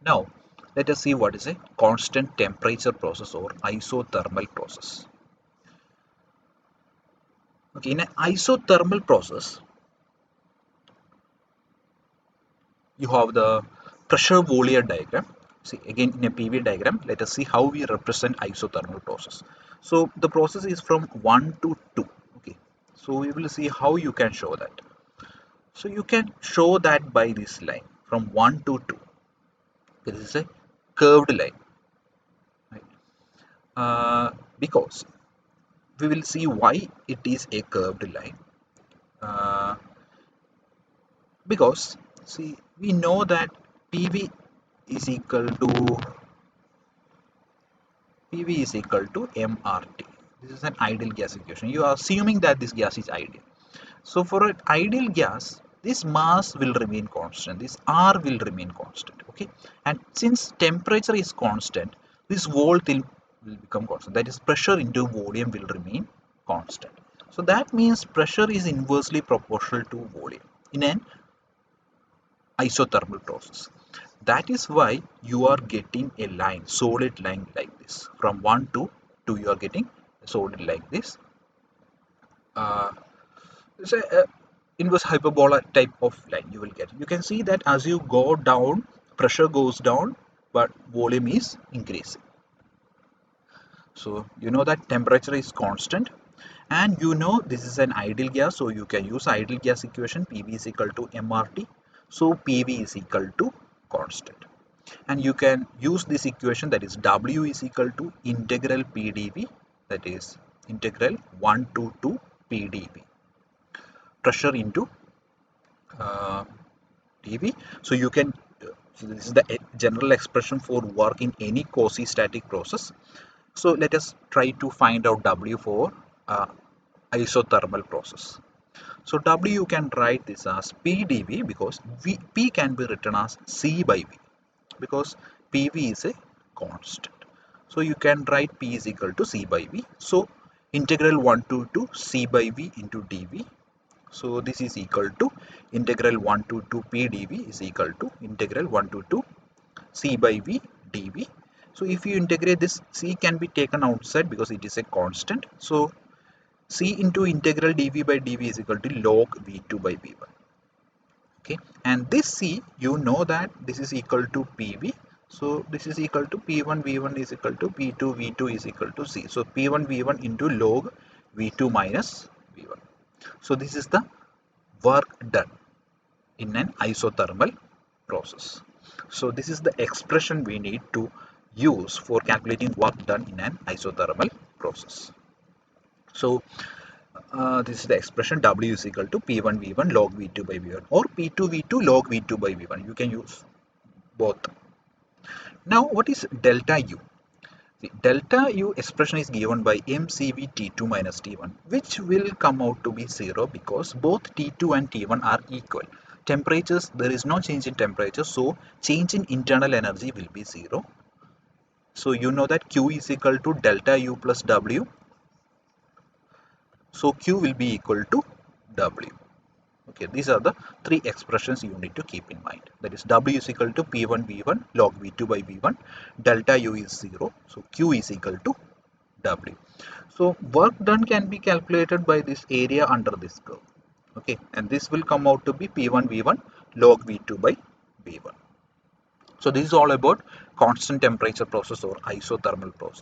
Now, let us see what is a constant temperature process or isothermal process. Okay, in an isothermal process, you have the pressure volume diagram. See, again in a PV diagram, let us see how we represent isothermal process. So the process is from 1 to 2. Okay, so we will see how you can show that. So you can show that by this line from 1 to 2. This is a curved line, right? Because we will see why it is a curved line. Uh, because see, we know that PV is equal to MRT. This is an ideal gas equation. You are assuming that this gas is ideal. So for an ideal gas, this mass will remain constant. This R will remain constant. Okay. And since temperature is constant, this will become constant. That is, pressure into volume will remain constant. So that means pressure is inversely proportional to volume in an isothermal process. That is why you are getting a line, solid line like this. From 1 to 2, you are getting a solid like this. It's a inverse hyperbola type of line you will get. You can see that as you go down, pressure goes down, but volume is increasing. So you know that temperature is constant, and you know this is an ideal gas, so you can use ideal gas equation. PV is equal to MRT, so PV is equal to constant. And you can use this equation, that is W is equal to integral PdV, that is integral 1 to 2 PdV, pressure into dV. So you can so this is the general expression for work in any quasi-static process. So let us try to find out W for isothermal process. So W, you can write this as PdV, because P can be written as C by V, because PV is a constant. So you can write P is equal to C by V. So integral 1 to 2 C by V into dV. So this is equal to integral 1 to 2 P dV is equal to integral 1 to 2 C by V dV. So if you integrate this, C can be taken outside because it is a constant. So C into integral dV by dV is equal to log V2 by V1. Okay, and this C, you know that this is equal to PV. So this is equal to P1 V1 is equal to P2 V2 is equal to C. So P1 V1 into log V2 minus V1. So this is the work done in an isothermal process. So this is the expression we need to use for calculating work done in an isothermal process. So this is the expression W is equal to P1 V1 log V2 by V1 or P2 V2 log V2 by V1. You can use both. Now what is delta U? The delta U expression is given by mCV T2 minus T1, which will come out to be 0 because both T2 and T1 are equal. Temperatures, there is no change in temperature, so change in internal energy will be 0. So you know that Q is equal to delta U plus W. So Q will be equal to W. Okay, these are the three expressions you need to keep in mind. That is, W is equal to P1 V1 log V2 by V1. Delta U is 0. So Q is equal to W. So work done can be calculated by this area under this curve. Okay, and this will come out to be P1 V1 log V2 by V1. So this is all about constant temperature process or isothermal process.